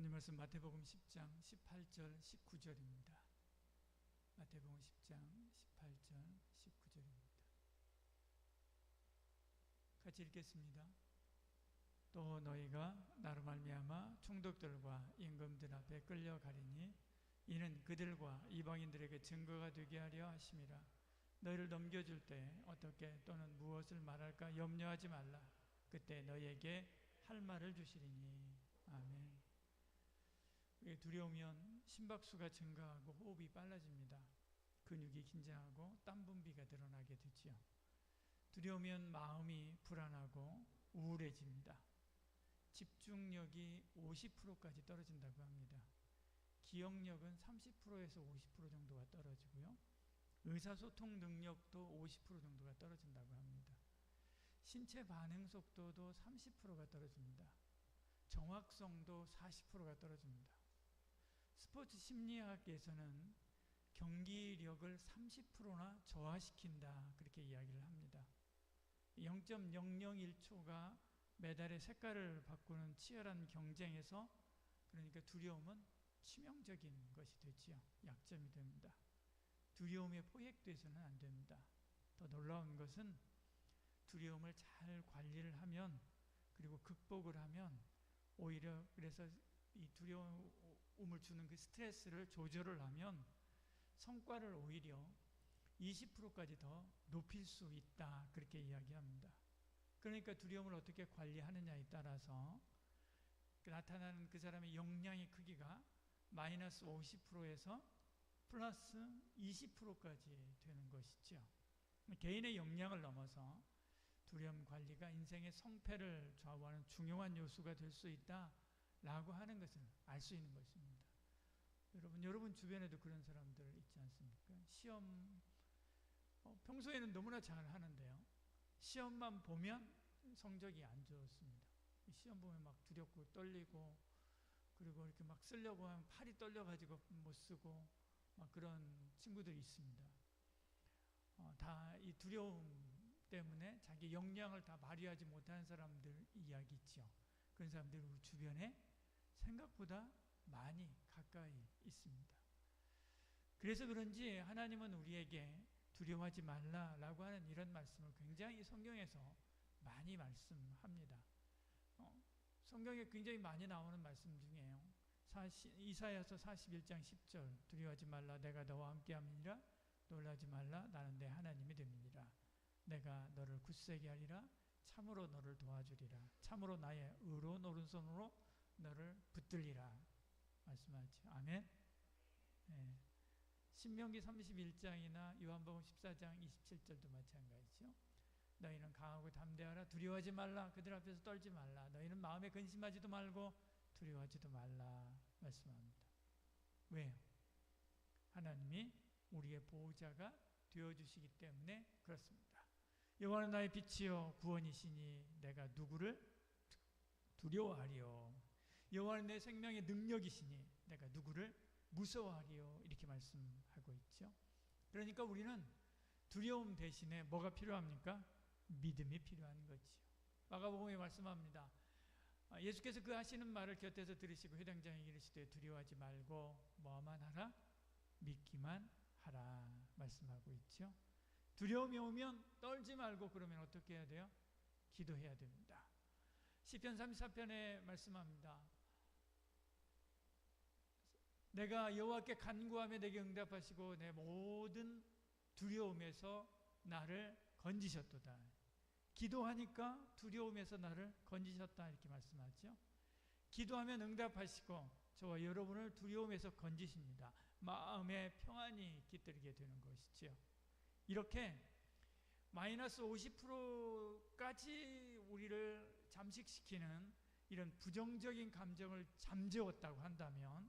오늘 말씀 마태복음 10장 18절 19절입니다. 마태복음 10장 18절 19절입니다. 같이 읽겠습니다. 또 너희가 나로 말미암아 총독들과 임금들 앞에 끌려가리니 이는 그들과 이방인들에게 증거가 되게 하려 하심이라. 너희를 넘겨줄 때 어떻게 또는 무엇을 말할까 염려하지 말라. 그때 너희에게 할 말을 주시리니. 아멘. 두려우면 심박수가 증가하고 호흡이 빨라집니다. 근육이 긴장하고 땀 분비가 늘어나게 되지요. 두려우면 마음이 불안하고 우울해집니다. 집중력이 50%까지 떨어진다고 합니다. 기억력은 30%에서 50% 정도가 떨어지고요. 의사소통 능력도 50% 정도가 떨어진다고 합니다. 신체 반응 속도도 30%가 떨어집니다. 정확성도 40%가 떨어집니다. 스포츠 심리학에서는 경기력을 30%나 저하시킨다, 그렇게 이야기를 합니다. 0.001초가 메달의 색깔을 바꾸는 치열한 경쟁에서, 그러니까 두려움은 치명적인 것이 되지요. 약점이 됩니다. 두려움에 포획돼서는 안 됩니다. 더 놀라운 것은 두려움을 잘 관리를 하면, 그리고 극복을 하면, 오히려 그래서 이 두려움을 주는 그 스트레스를 조절을 하면 성과를 오히려 20%까지 더 높일 수 있다, 그렇게 이야기합니다. 그러니까 두려움을 어떻게 관리하느냐에 따라서 나타나는 그 사람의 역량의 크기가 마이너스 50%에서 플러스 20%까지 되는 것이죠. 개인의 역량을 넘어서 두려움 관리가 인생의 성패를 좌우하는 중요한 요소가 될 수 있다라고 하는 것을 알 수 있는 것입니다. 여러분 주변에도 그런 사람들 있지 않습니까? 시험 평소에는 너무나 잘 하는데요, 시험만 보면 성적이 안 좋습니다. 시험 보면 막 두렵고 떨리고, 그리고 이렇게 막 쓰려고 하면 팔이 떨려가지고 못 쓰고, 막 그런 친구들이 있습니다. 다 이 두려움 때문에 자기 역량을 다 발휘하지 못하는 사람들 이야기 있죠. 그런 사람들이 우리 주변에 생각보다 많이 가까이 있습니다. 그래서 그런지 하나님은 우리에게 두려워하지 말라라고 하는 이런 말씀을 굉장히 성경에서 많이 말씀합니다. 성경에 굉장히 많이 나오는 말씀 중에요, 이사야서 41장 10절, 두려워하지 말라, 내가 너와 함께함이니라. 놀라지 말라, 나는 내 하나님이 됨이니라. 내가 너를 굳세게 하리라. 참으로 너를 도와주리라. 참으로 나의 의로운 오른손으로 너를 붙들리라 말씀하죠. 아멘. 네. 신명기 31장이나 요한복음 14장 27절도 마찬가지죠. 너희는 강하고 담대하라. 두려워하지 말라. 그들 앞에서 떨지 말라. 너희는 마음에 근심하지도 말고 두려워하지도 말라 말씀합니다. 왜요? 하나님이 우리의 보호자가 되어주시기 때문에 그렇습니다. 여호와는 나의 빛이요 구원이시니 내가 누구를 두려워하리요. 여호와는 내 생명의 능력이시니 내가 누구를 무서워하리요. 이렇게 말씀하고 있죠. 그러니까 우리는 두려움 대신에 뭐가 필요합니까? 믿음이 필요한 거지요. 마가복음에 말씀합니다. 예수께서 그 하시는 말을 곁에서 들으시고 회당장에 이르시되 두려워하지 말고 뭐만 하라? 믿기만 하라 말씀하고 있죠. 두려움이 오면 떨지 말고, 그러면 어떻게 해야 돼요? 기도해야 됩니다. 시편 34편에 말씀합니다. 내가 여호와께 간구하며 내게 응답하시고 내 모든 두려움에서 나를 건지셨도다. 기도하니까 두려움에서 나를 건지셨다, 이렇게 말씀하죠. 기도하면 응답하시고 저와 여러분을 두려움에서 건지십니다. 마음의 평안이 깃들게 되는 것이죠. 이렇게 마이너스 50%까지 우리를 잠식시키는 이런 부정적인 감정을 잠재웠다고 한다면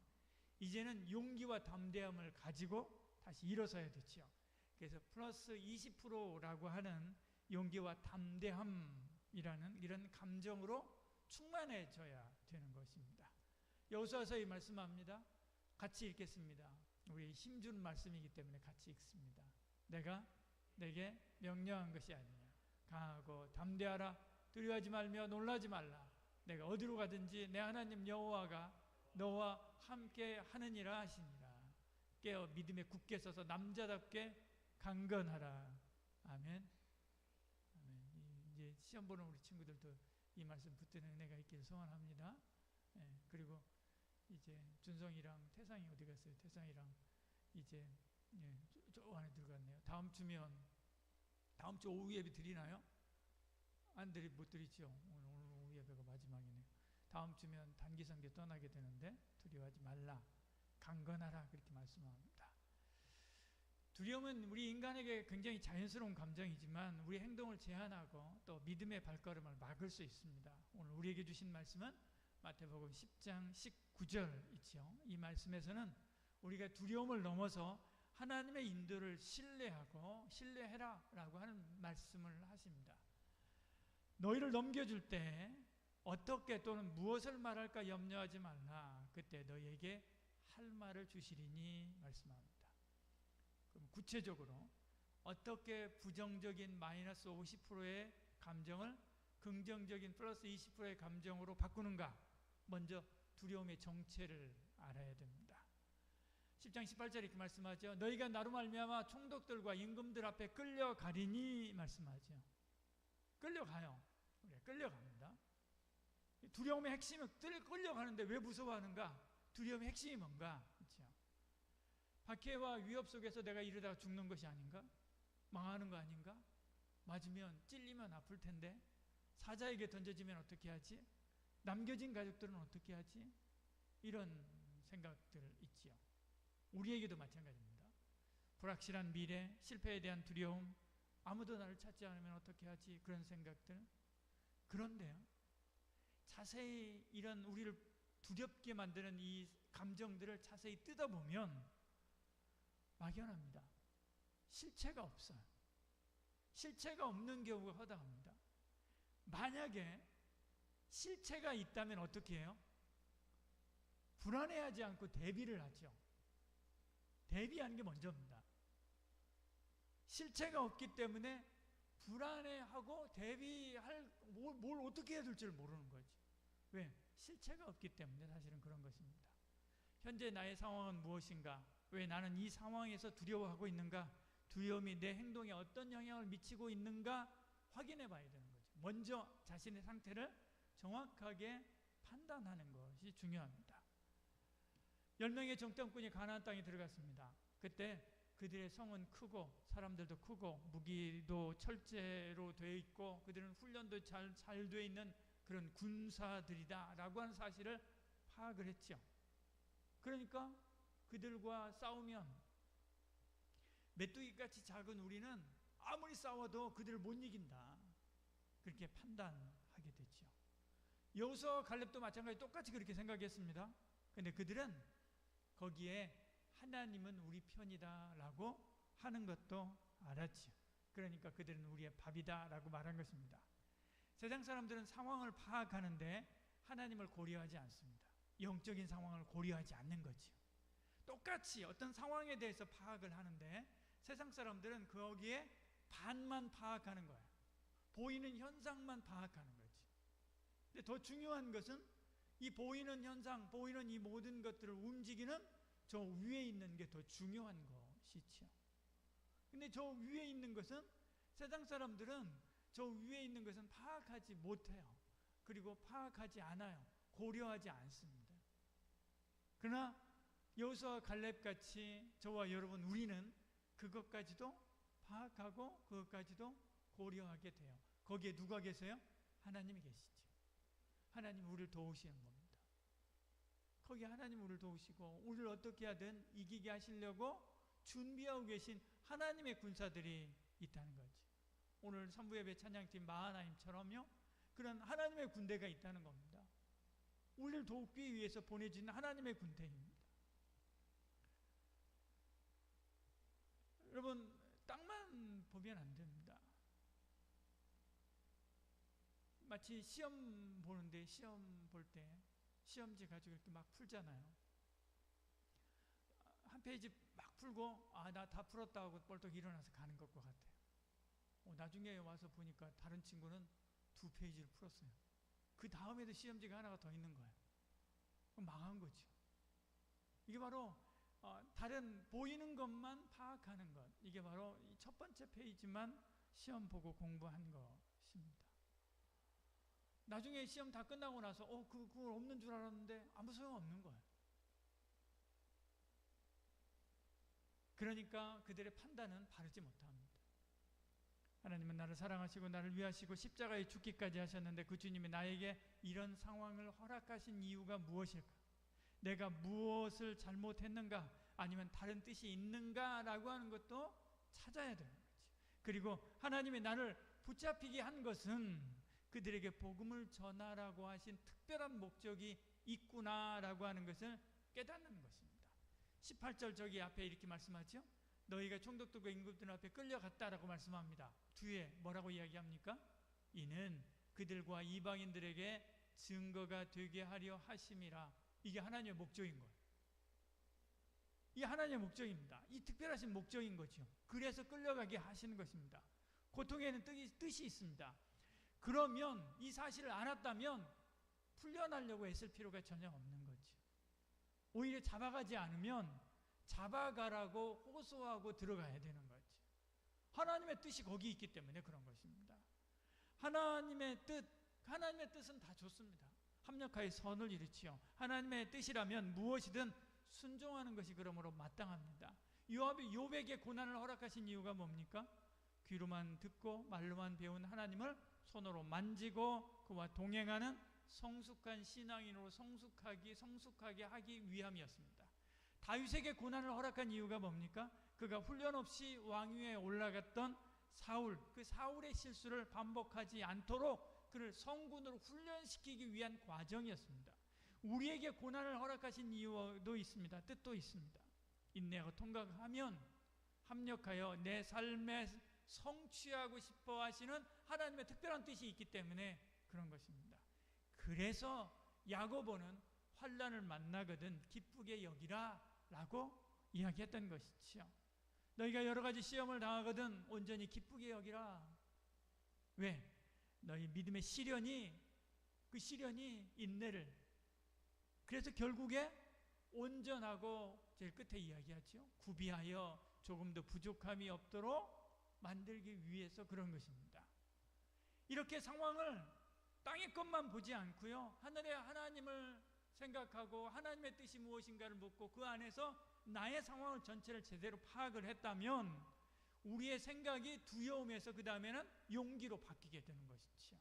이제는 용기와 담대함을 가지고 다시 일어서야 되죠. 그래서 플러스 20%라고 하는 용기와 담대함이라는 이런 감정으로 충만해져야 되는 것입니다. 여호수아서에 말씀합니다. 같이 읽겠습니다. 우리 힘주는 말씀이기 때문에 같이 읽습니다. 내가 내게 명령한 것이 아니냐. 강하고 담대하라. 두려워하지 말며 놀라지 말라. 내가 어디로 가든지 내 하나님 여호와가 너와 함께 하느니라 하시니라. 깨어 믿음에 굳게 서서 남자답게 강건하라. 아멘. 아멘. 이제 시험 보는 우리 친구들도 이 말씀 붙드는 은혜가 있기를 소원합니다. 예, 그리고 이제 준성이랑 태상이 어디 갔어요? 태상이랑 이제 저 안에 들어갔네요. 다음 주 오후 예배 드리나요? 못 드리죠. 오늘 오후 예배가 마지막이네요. 다음 주면 단기 선교 떠나게 되는데 두려워하지 말라. 강건하라. 그렇게 말씀합니다. 두려움은 우리 인간에게 굉장히 자연스러운 감정이지만 우리 행동을 제한하고 또 믿음의 발걸음을 막을 수 있습니다. 오늘 우리에게 주신 말씀은 마태복음 10장 19절 있죠. 이 말씀에서는 우리가 두려움을 넘어서 하나님의 인도를 신뢰해라 라고 하는 말씀을 하십니다. 너희를 넘겨줄 때 어떻게 또는 무엇을 말할까 염려하지 말라. 그때 너희에게 할 말을 주시리니 말씀합니다. 그럼 구체적으로 어떻게 부정적인 마이너스 50%의 감정을 긍정적인 플러스 20%의 감정으로 바꾸는가? 먼저 두려움의 정체를 알아야 됩니다. 10장 18절에 이렇게 말씀하죠. 너희가 나로 말미암아 총독들과 임금들 앞에 끌려가리니 말씀하죠. 끌려가요. 그래, 끌려갑니다. 두려움의 핵심은 끌려가는데 왜 무서워하는가? 두려움의 핵심이 뭔가? 그렇죠? 박해와 위협 속에서 내가 이러다가 죽는 것이 아닌가? 망하는 거 아닌가? 맞으면 찔리면 아플 텐데 사자에게 던져지면 어떻게 하지? 남겨진 가족들은 어떻게 하지? 이런 생각들 있지요. 우리에게도 마찬가지입니다. 불확실한 미래, 실패에 대한 두려움, 아무도 나를 찾지 않으면 어떻게 하지? 그런 생각들. 그런데요, 자세히 이런 우리를 두렵게 만드는 이 감정들을 자세히 뜯어보면 막연합니다. 실체가 없어요. 실체가 없는 경우가 허다합니다. 만약에 실체가 있다면 어떻게 해요? 불안해하지 않고 대비를 하죠. 대비하는 게 먼저입니다. 실체가 없기 때문에 불안해하고 대비할 뭘 어떻게 해야 될지를 모르는 거지. 왜? 실체가 없기 때문에 사실은 그런 것입니다. 현재 나의 상황은 무엇인가? 왜 나는 이 상황에서 두려워하고 있는가? 두려움이 내 행동에 어떤 영향을 미치고 있는가 확인해 봐야 되는 거죠. 먼저 자신의 상태를 정확하게 판단하는 것이 중요합니다. 10명의 정탐꾼이 가나안 땅에 들어갔습니다. 그때 그들의 성은 크고 사람들도 크고 무기도 철제로 되어 있고 그들은 훈련도 잘 되어 있는 그런 군사들이다 라고 하는 사실을 파악을 했죠. 그러니까 그들과 싸우면 메뚜기같이 작은 우리는 아무리 싸워도 그들을 못 이긴다. 그렇게 판단하게 됐죠. 여호수아와 갈렙도 마찬가지 똑같이 그렇게 생각했습니다. 그런데 그들은 거기에 하나님은 우리 편이다 라고 하는 것도 알았죠. 그러니까 그들은 우리의 밥이다 라고 말한 것입니다. 세상 사람들은 상황을 파악하는데 하나님을 고려하지 않습니다. 영적인 상황을 고려하지 않는 거죠. 똑같이 어떤 상황에 대해서 파악을 하는데 세상 사람들은 거기에 반만 파악하는 거예요. 보이는 현상만 파악하는 거지. 근데 더 중요한 것은 이 보이는 현상, 보이는 이 모든 것들을 움직이는 저 위에 있는 게 더 중요한 것이죠. 근데 저 위에 있는 것은 세상 사람들은 저 위에 있는 것은 파악하지 못해요. 그리고 파악하지 않아요. 고려하지 않습니다. 그러나 여호수아와 갈렙같이 저와 여러분 우리는 그것까지도 파악하고 그것까지도 고려하게 돼요. 거기에 누가 계세요? 하나님이 계시죠. 하나님 우리를 도우시는 겁니다. 거기 하나님 우리를 도우시고 우리를 어떻게 하든 이기게 하시려고 준비하고 계신 하나님의 군사들이 있다는 거지. 오늘 선부예배 찬양팀 마하나임처럼요 그런 하나님의 군대가 있다는 겁니다. 우리를 돕기 위해서 보내진 하나님의 군대입니다. 여러분 땅만 보면 안 됩니다. 마치 시험 보는데 시험 볼 때 시험지 가지고 이렇게 막 풀잖아요. 한 페이지 막 풀고 나 다 풀었다 하고 벌떡 일어나서 가는 것과 같아요. 나중에 와서 보니까 다른 친구는 2페이지를 풀었어요. 그 다음에도 시험지가 하나가 더 있는 거예요. 망한 거죠. 이게 바로 다른 보이는 것만 파악하는 것. 이게 바로 첫 번째 페이지만 시험 보고 공부한 것입니다. 나중에 시험 다 끝나고 나서 그거 없는 줄 알았는데 아무 소용없는 거예요. 그러니까 그들의 판단은 바르지 못합니다. 하나님은 나를 사랑하시고 나를 위하시고 십자가에 죽기까지 하셨는데 그 주님이 나에게 이런 상황을 허락하신 이유가 무엇일까? 내가 무엇을 잘못했는가? 아니면 다른 뜻이 있는가? 라고 하는 것도 찾아야 되는 거지. 그리고 하나님이 나를 붙잡히게 한 것은 그들에게 복음을 전하라고 하신 특별한 목적이 있구나라고 하는 것을 깨닫는 것입니다. 18절 저기 앞에 이렇게 말씀하죠. 너희가 총독들과 임금들 앞에 끌려갔다라고 말씀합니다. 뒤에 뭐라고 이야기합니까? 이는 그들과 이방인들에게 증거가 되게 하려 하심이라. 이게 하나님의 목적인 거예요. 이게 하나님의 목적입니다. 이 특별하신 목적인 거죠. 그래서 끌려가게 하시는 것입니다. 고통에는 뜻이 있습니다. 그러면 이 사실을 알았다면 풀려나려고 애쓸 필요가 전혀 없는 거죠. 오히려 잡아가지 않으면 잡아가라고 호소하고 들어가야 되는 거죠. 하나님의 뜻이 거기 있기 때문에 그런 것입니다. 하나님의 뜻은 다 좋습니다. 합력하여 선을 이루지요. 하나님의 뜻이라면 무엇이든 순종하는 것이 그러므로 마땅합니다. 욥에게 고난을 허락하신 이유가 뭡니까? 귀로만 듣고 말로만 배운 하나님을 손으로 만지고 그와 동행하는 성숙한 신앙인으로 성숙하게 하기 위함이었습니다. 다윗에게 고난을 허락한 이유가 뭡니까? 그가 훈련 없이 왕위에 올라갔던 그 사울의 실수를 반복하지 않도록 그를 성군으로 훈련시키기 위한 과정이었습니다. 우리에게 고난을 허락하신 이유도 있습니다. 뜻도 있습니다. 인내하고 통과하면 합력하여 내 삶에 성취하고 싶어 하시는 하나님의 특별한 뜻이 있기 때문에 그런 것입니다. 그래서 야고보는 환난을 만나거든 기쁘게 여기라 라고 이야기했던 것이지요. 너희가 여러 가지 시험을 당하거든 온전히 기쁘게 여기라. 왜? 너희 믿음의 그 시련이 인내를, 그래서 결국에 온전하고 제일 끝에 이야기하죠. 구비하여 조금 더 부족함이 없도록 만들기 위해서 그런 것입니다. 이렇게 상황을 땅의 것만 보지 않고요, 하늘의 하나님을 생각하고 하나님의 뜻이 무엇인가를 묻고 그 안에서 나의 상황을 전체를 제대로 파악을 했다면 우리의 생각이 두려움에서 그 다음에는 용기로 바뀌게 되는 것이죠.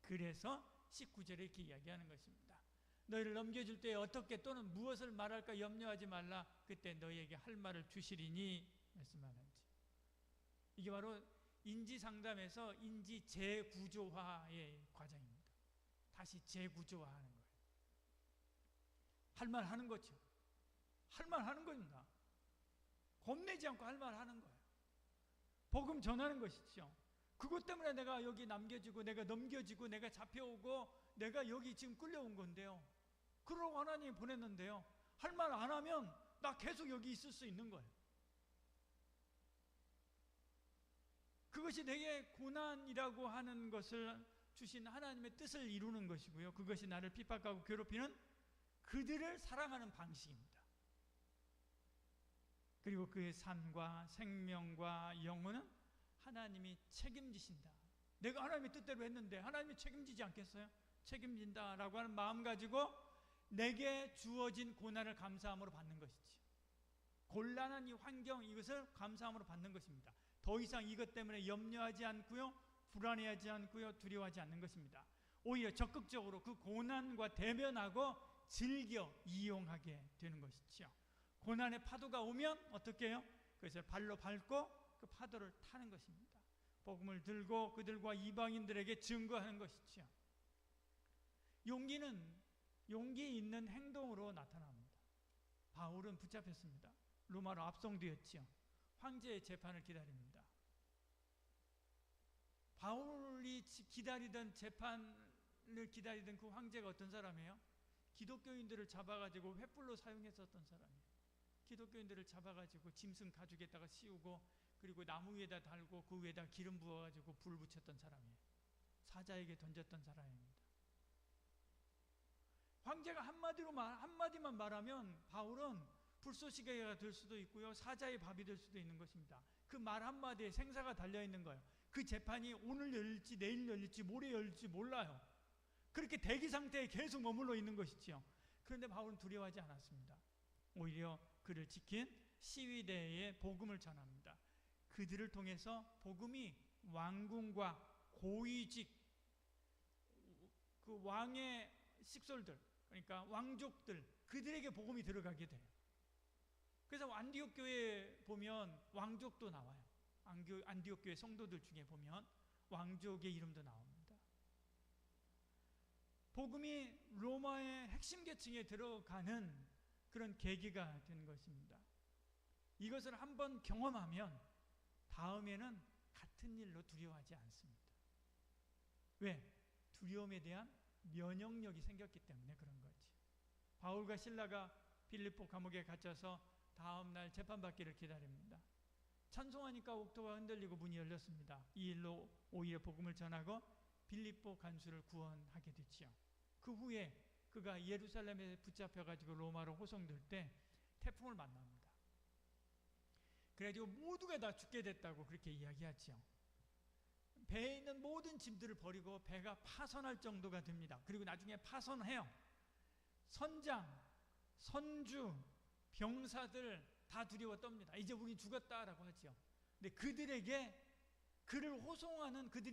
그래서 19절에 이렇게 이야기하는 것입니다. 너희를 넘겨줄 때에 어떻게 또는 무엇을 말할까 염려하지 말라. 그때 너희에게 할 말을 주시리니 말씀하는지. 이게 바로 인지상담에서 인지 재구조화의 과정입니다. 다시 재구조화하는 거예요. 할 말 하는 거죠. 할 말 하는 겁니다. 겁내지 않고 할 말 하는 거예요. 복음 전하는 것이죠. 그것 때문에 내가 여기 남겨지고 내가 넘겨지고 내가 잡혀오고 내가 여기 지금 끌려온 건데요. 그러고 하나님이 보냈는데요. 할 말 안 하면 나 계속 여기 있을 수 있는 거예요. 그것이 내게 고난이라고 하는 것을 주신 하나님의 뜻을 이루는 것이고요. 그것이 나를 핍박하고 괴롭히는 그들을 사랑하는 방식입니다. 그리고 그의 삶과 생명과 영혼은 하나님이 책임지신다. 내가 하나님의 뜻대로 했는데 하나님이 책임지지 않겠어요? 책임진다라고 하는 마음 가지고 내게 주어진 고난을 감사함으로 받는 것이지. 곤란한 이 환경, 이것을 감사함으로 받는 것입니다. 더 이상 이것 때문에 염려하지 않고요, 불안해하지 않고요, 두려워하지 않는 것입니다. 오히려 적극적으로 그 고난과 대면하고 즐겨 이용하게 되는 것이죠. 고난의 파도가 오면 어떻게 해요? 그것을 발로 밟고 그 파도를 타는 것입니다. 복음을 들고 그들과 이방인들에게 증거하는 것이죠. 용기 있는 행동으로 나타납니다. 바울은 붙잡혔습니다. 로마로 압송되었지요. 황제의 재판을 기다립니다. 바울이 재판을 기다리던 그 황제가 어떤 사람이에요? 기독교인들을 잡아가지고 횃불로 사용했었던 사람이에요. 기독교인들을 잡아가지고 짐승 가죽에다가 씌우고 그리고 나무 위에다 달고 그 위에다 기름 부어가지고 불 붙였던 사람이에요. 사자에게 던졌던 사람입니다. 황제가 한마디만 말하면 바울은 불쏘시개가 될 수도 있고요, 사자의 밥이 될 수도 있는 것입니다. 그 말 한마디에 생사가 달려있는 거예요. 그 재판이 오늘 열릴지 내일 열릴지 모레 열릴지 몰라요. 그렇게 대기 상태에 계속 머물러 있는 것이지요. 그런데 바울은 두려워하지 않았습니다. 오히려 그를 지킨 시위대에 복음을 전합니다. 그들을 통해서 복음이 왕궁과 고위직, 그 왕의 식솔들, 그러니까 왕족들, 그들에게 복음이 들어가게 돼요. 그래서 안디옥 교회에 보면 왕족도 나와요. 안디옥 교회 성도들 중에 보면 왕족의 이름도 나옵니다. 복음이 로마의 핵심 계층에 들어가는 그런 계기가 된 것입니다. 이것을 한번 경험하면 다음에는 같은 일로 두려워하지 않습니다. 왜? 두려움에 대한 면역력이 생겼기 때문에 그런 거지. 바울과 실라가 빌립보 감옥에 갇혀서 다음 날 재판받기를 기다립니다. 찬송하니까 옥토가 흔들리고 문이 열렸습니다. 이 일로 오히려 복음을 전하고 빌립보 간수를 구원하게 됐지요. 그 후에 그가 예루살렘에 붙잡혀가지고 로마로 호송될 때 태풍을 만납니다. 그래가지고 모두가 다 죽게 됐다고 그렇게 이야기하지요. 배에 있는 모든 짐들을 버리고 배가 파선할 정도가 됩니다. 그리고 나중에 파선해요. 선장, 선주, 병사들 다 두려워 떱니다. 이제 우리 죽었다라고 하지요. 근데 그들이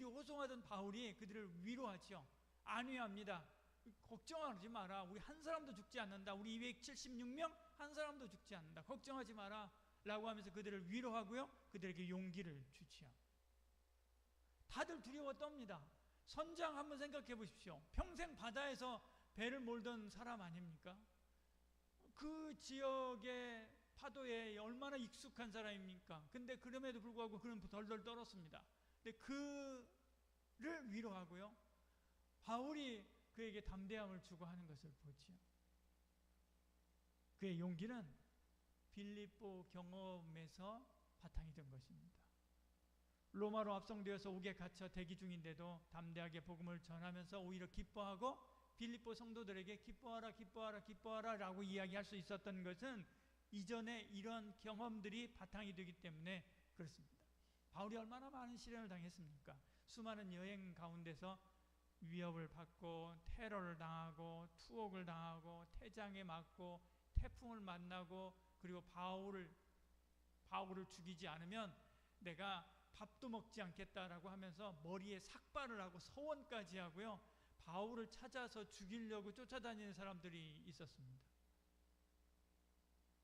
호송하던 바울이 그들을 위로하지요. 안위합니다. 걱정하지 마라. 우리 한 사람도 죽지 않는다. 우리 276명 한 사람도 죽지 않는다. 걱정하지 마라 라고 하면서 그들을 위로하고요, 그들에게 용기를 주지요. 다들 두려워 떱니다. 선장 한번 생각해 보십시오. 평생 바다에서 배를 몰던 사람 아닙니까? 그 지역의 파도에 얼마나 익숙한 사람입니까? 근데 그럼에도 불구하고 그는 덜덜 떨었습니다. 근데 그를 위로하고요, 바울이 그에게 담대함을 주고 하는 것을 보지요. 그의 용기는 빌립보 경험에서 바탕이 된 것입니다. 로마로 압송되어서 옥에 갇혀 대기 중인데도 담대하게 복음을 전하면서 오히려 기뻐하고 빌립보 성도들에게 기뻐하라 기뻐하라 기뻐하라 라고 이야기할 수 있었던 것은 이전에 이런 경험들이 바탕이 되기 때문에 그렇습니다. 바울이 얼마나 많은 시련을 당했습니까? 수많은 여행 가운데서 위협을 받고 테러를 당하고 투옥을 당하고 태장에 맞고 태풍을 만나고, 그리고 바울을 죽이지 않으면 내가 밥도 먹지 않겠다라고 하면서 머리에 삭발을 하고 서원까지 하고요, 바울을 찾아서 죽이려고 쫓아다니는 사람들이 있었습니다.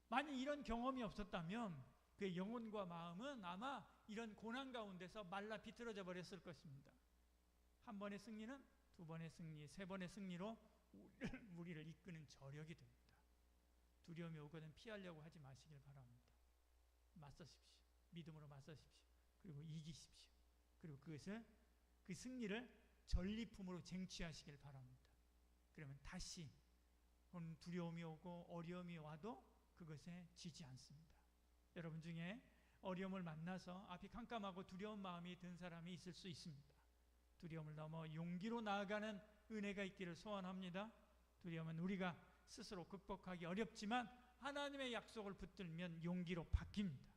만약 이런 경험이 없었다면 그의 영혼과 마음은 아마 이런 고난 가운데서 말라 비틀어져 버렸을 것입니다. 한 번의 승리는 두 번의 승리, 세 번의 승리로 우리를 이끄는 저력이 됩니다. 두려움이 오거든 피하려고 하지 마시길 바랍니다. 맞서십시오. 믿음으로 맞서십시오. 그리고 이기십시오. 그리고 그 승리를 전리품으로 쟁취하시길 바랍니다. 그러면 다시 두려움이 오고 어려움이 와도 그것에 지지 않습니다. 여러분 중에 어려움을 만나서 앞이 깜깜하고 두려운 마음이 든 사람이 있을 수 있습니다. 두려움을 넘어 용기로 나아가는 은혜가 있기를 소원합니다. 두려움은 우리가 스스로 극복하기 어렵지만 하나님의 약속을 붙들면 용기로 바뀝니다.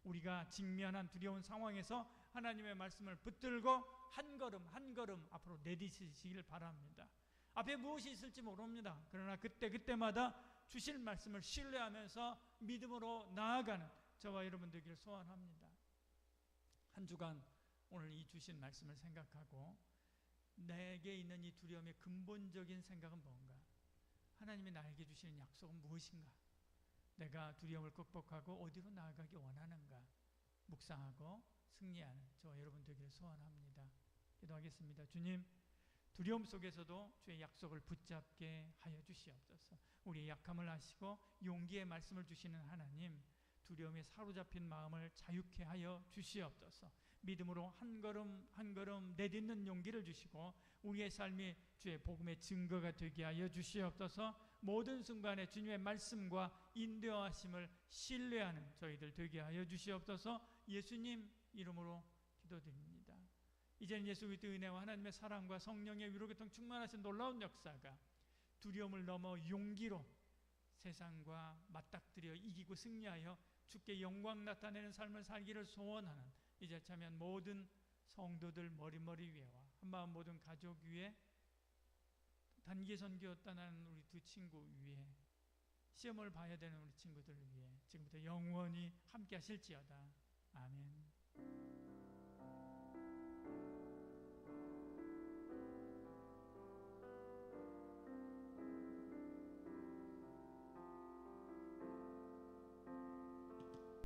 우리가 직면한 두려운 상황에서 하나님의 말씀을 붙들고 한 걸음 한 걸음 앞으로 내디디시길 바랍니다. 앞에 무엇이 있을지 모릅니다. 그러나 그때마다 주실 말씀을 신뢰하면서 믿음으로 나아가는 저와 여러분 되기를 소원합니다. 한 주간 오늘 이 주신 말씀을 생각하고 내게 있는 이 두려움의 근본적인 생각은 뭔가? 하나님이 나에게 주시는 약속은 무엇인가? 내가 두려움을 극복하고 어디로 나아가기 원하는가? 묵상하고 승리하는 저와 여러분 되기를 소원합니다. 기도하겠습니다. 주님, 두려움 속에서도 주의 약속을 붙잡게 하여 주시옵소서. 우리의 약함을 아시고 용기의 말씀을 주시는 하나님, 두려움에 사로잡힌 마음을 자유케 하여 주시옵소서. 믿음으로 한 걸음 한 걸음 내딛는 용기를 주시고 우리의 삶이 주의 복음의 증거가 되게 하여 주시옵소서. 모든 순간에 주님의 말씀과 인도하심을 신뢰하는 저희들 되게 하여 주시옵소서. 예수님 이름으로 기도드립니다. 이제는 예수 그리스도의 은혜와 하나님의 사랑과 성령의 위로 교통 충만하신 놀라운 역사가 두려움을 넘어 용기로 세상과 맞닥뜨려 이기고 승리하여 주께 영광 나타내는 삶을 살기를 소원하는 이제 참여한 모든 성도들 머리머리 위에와 한마음 모든 가족 위에 단기 선교 떠나는 우리 두 친구 위에 시험을 봐야 되는 우리 친구들 위해 지금부터 영원히 함께 하실지어다. 아멘.